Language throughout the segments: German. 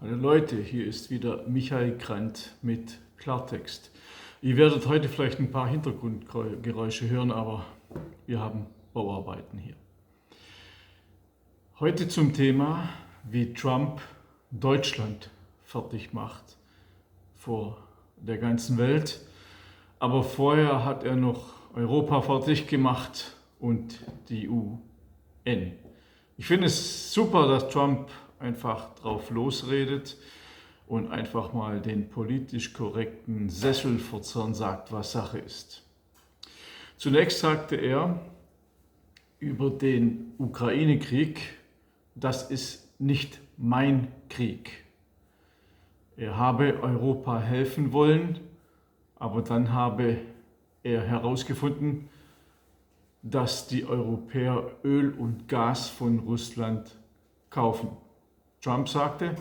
Hallo Leute, hier ist wieder Michael Grant mit Klartext. Ihr werdet heute vielleicht ein paar Hintergrundgeräusche hören, aber wir haben Bauarbeiten hier. Heute zum Thema, wie Trump Deutschland fertig macht vor der ganzen Welt. Aber vorher hat er noch Europa fertig gemacht und die UN. Ich finde es super, dass Trump einfach drauf losredet und einfach mal den politisch korrekten Sesselfurzern sagt, was Sache ist. Zunächst sagte er über den Ukraine-Krieg, das ist nicht mein Krieg. Er habe Europa helfen wollen, aber dann habe er herausgefunden, dass die Europäer Öl und Gas von Russland kaufen. Trump sagte,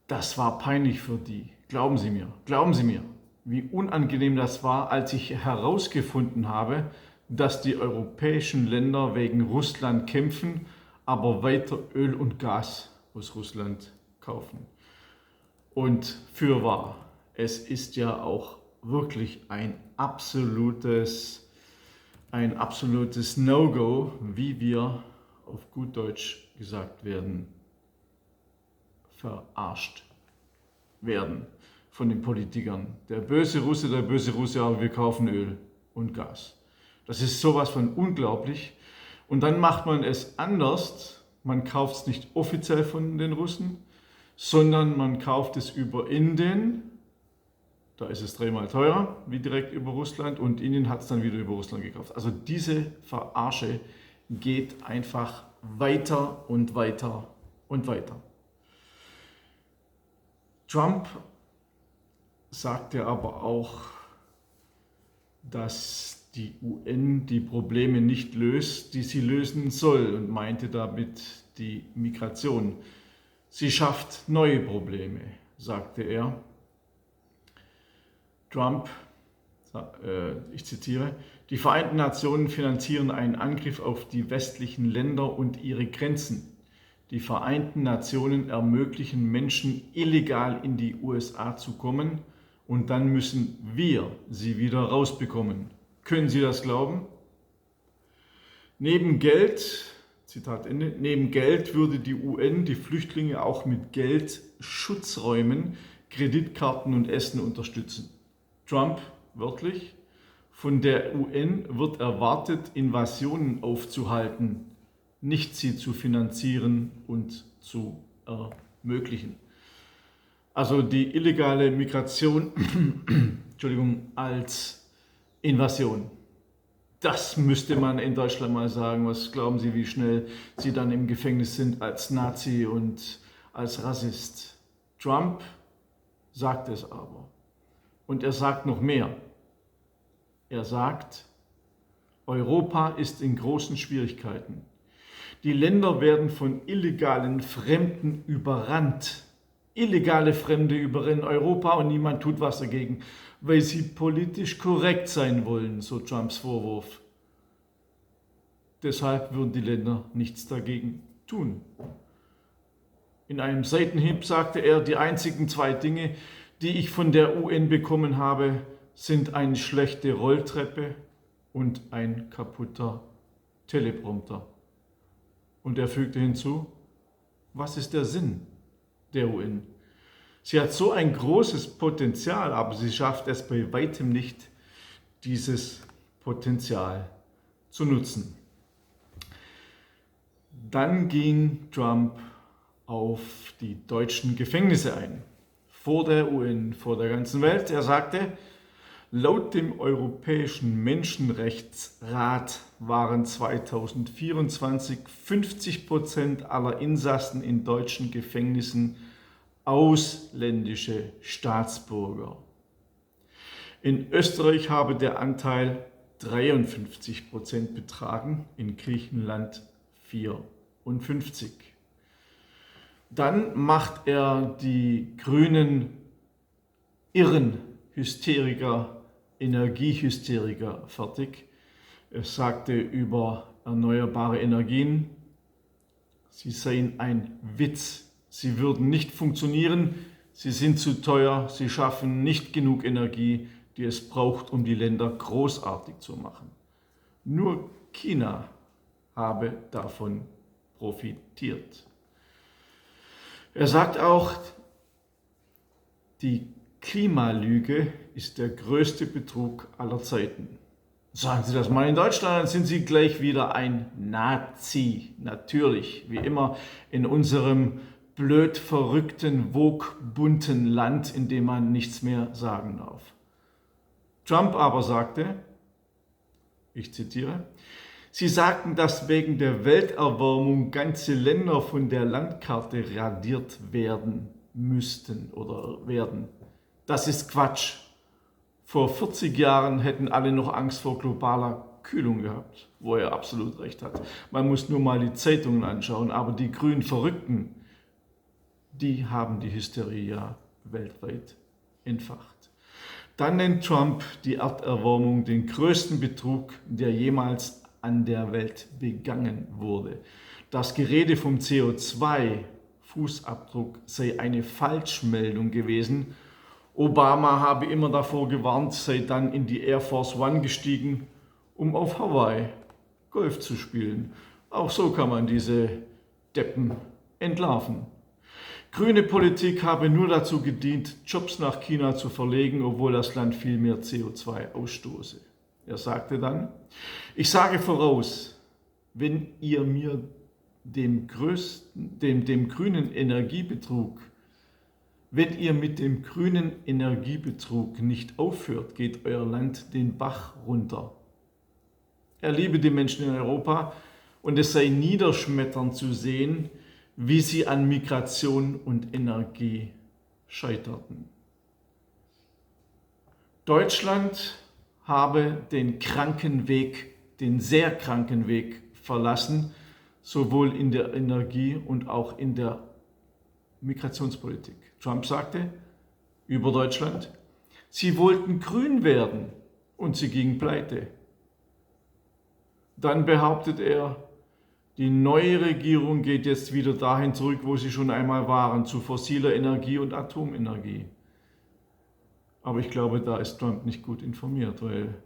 das war peinlich für die. Glauben Sie mir, wie unangenehm das war, als ich herausgefunden habe, dass die europäischen Länder wegen Russland kämpfen, aber weiter Öl und Gas aus Russland kaufen. Und fürwahr, es ist ja auch wirklich ein absolutes No-Go, wie wir auf gut Deutsch gesagt werden, verarscht werden von den Politikern. Der böse Russe, aber wir kaufen Öl und Gas. Das ist sowas von unglaublich. Und dann macht man es anders. Man kauft es nicht offiziell von den Russen, sondern man kauft es über Indien. Da ist es dreimal teurer, wie direkt über Russland, und Indien hat es dann wieder über Russland gekauft. Also diese Verarsche geht einfach weiter und weiter und weiter. Trump sagte aber auch, dass die UN die Probleme nicht löst, die sie lösen soll, und meinte damit die Migration. Sie schafft neue Probleme, sagte er. Trump, ich zitiere, die Vereinten Nationen finanzieren einen Angriff auf die westlichen Länder und ihre Grenzen. Die Vereinten Nationen ermöglichen Menschen illegal in die USA zu kommen und dann müssen wir sie wieder rausbekommen. Können Sie das glauben? Neben Geld, Zitat Ende, neben Geld würde die UN die Flüchtlinge auch mit Geld, Schutzräumen, Kreditkarten und Essen unterstützen. Trump, wörtlich, von der UN wird erwartet, Invasionen aufzuhalten, nicht sie zu finanzieren und zu ermöglichen. Also die illegale Migration als Invasion. Das müsste man in Deutschland mal sagen. Was glauben Sie, wie schnell Sie dann im Gefängnis sind als Nazi und als Rassist? Trump sagt es aber. Und er sagt noch mehr. Er sagt, Europa ist in großen Schwierigkeiten. Die Länder werden von illegalen Fremden überrannt. Illegale Fremde überrennen Europa und niemand tut was dagegen, weil sie politisch korrekt sein wollen, so Trumps Vorwurf. Deshalb würden die Länder nichts dagegen tun. In einem Seitenhieb sagte er, die einzigen zwei Dinge, die ich von der UN bekommen habe, sind eine schlechte Rolltreppe und ein kaputter Teleprompter. Und er fügte hinzu, was ist der Sinn der UN? Sie hat so ein großes Potenzial, aber sie schafft es bei weitem nicht, dieses Potenzial zu nutzen. Dann ging Trump auf die deutschen Gefängnisse ein. Vor der UN, vor der ganzen Welt. Er sagte, laut dem Europäischen Menschenrechtsrat waren 2024 50% aller Insassen in deutschen Gefängnissen ausländische Staatsbürger. In Österreich habe der Anteil 53% betragen, in Griechenland 54%. Dann macht er die grünen irren Hysteriker, Energiehysteriker fertig. Er sagte über erneuerbare Energien, sie seien ein Witz, Sie würden nicht funktionieren, sie sind zu teuer, sie schaffen nicht genug Energie, die es braucht, um die Länder großartig zu machen. Nur China habe davon profitiert. Er sagt auch, die Klimalüge ist der größte Betrug aller Zeiten. Sagen Sie das mal in Deutschland, dann sind Sie gleich wieder ein Nazi. Natürlich, wie immer in unserem blöd verrückten, bunten Land, in dem man nichts mehr sagen darf. Trump aber sagte, ich zitiere, Sie sagten, dass wegen der Welterwärmung ganze Länder von der Landkarte radiert werden müssten oder werden. Das ist Quatsch. Vor 40 Jahren hätten alle noch Angst vor globaler Kühlung gehabt, wo er absolut recht hat. Man muss nur mal die Zeitungen anschauen, aber die grünen Verrückten, die haben die Hysterie ja weltweit entfacht. Dann nennt Trump die Erderwärmung den größten Betrug, der jemals an der Welt begangen wurde. Das Gerede vom CO2-Fußabdruck sei eine Falschmeldung gewesen. Obama habe immer davor gewarnt, sei dann in die Air Force One gestiegen, um auf Hawaii Golf zu spielen. Auch so kann man diese Deppen entlarven. Grüne Politik habe nur dazu gedient, Jobs nach China zu verlegen, obwohl das Land viel mehr CO2 ausstoße. Er sagte dann, ich sage voraus, wenn ihr mir dem grünen Energiebetrug Wenn ihr mit dem grünen Energiebetrug nicht aufhört, geht euer Land den Bach runter. Er liebe die Menschen in Europa und es sei niederschmetternd zu sehen, wie sie an Migration und Energie scheiterten. Deutschland habe den kranken Weg, den sehr kranken Weg verlassen, sowohl in der Energie- und auch in der Migrationspolitik. Trump sagte über Deutschland, sie wollten grün werden und sie gingen pleite. Dann behauptet er, die neue Regierung geht jetzt wieder dahin zurück, wo sie schon einmal waren, zu fossiler Energie und Atomenergie. Aber ich glaube, da ist Trump nicht gut informiert, weil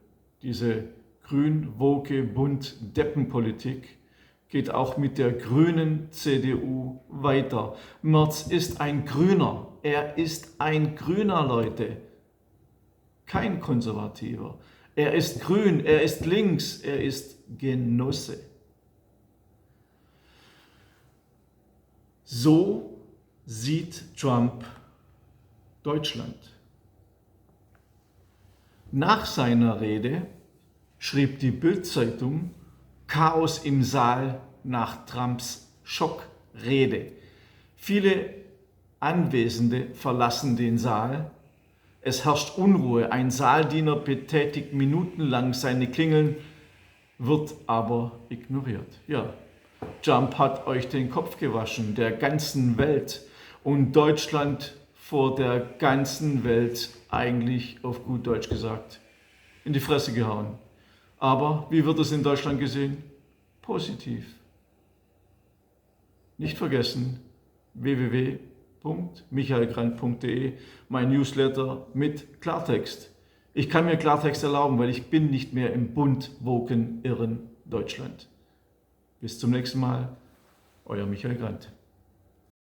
diese grün-woke Bund-Deppen-Politik geht auch mit der grünen CDU weiter. Merz ist ein Grüner. Er ist ein Grüner, Leute. Kein Konservativer. Er ist grün, er ist links, er ist Genosse. So sieht Trump Deutschland. Nach seiner Rede schrieb die Bild-Zeitung Chaos im Saal nach Trumps Schockrede. Viele Anwesende verlassen den Saal. Es herrscht Unruhe. Ein Saaldiener betätigt minutenlang seine Klingeln, wird aber ignoriert. Ja, Trump hat euch den Kopf gewaschen, der ganzen Welt und Deutschland vor der ganzen Welt eigentlich auf gut Deutsch gesagt in die Fresse gehauen. Aber wie wird es in Deutschland gesehen? Positiv. Nicht vergessen, www.michaelgrant.de, mein Newsletter mit Klartext. Ich kann mir Klartext erlauben, weil ich bin nicht mehr im bunt woken irren Deutschland. Bis zum nächsten Mal, euer Michael Grant.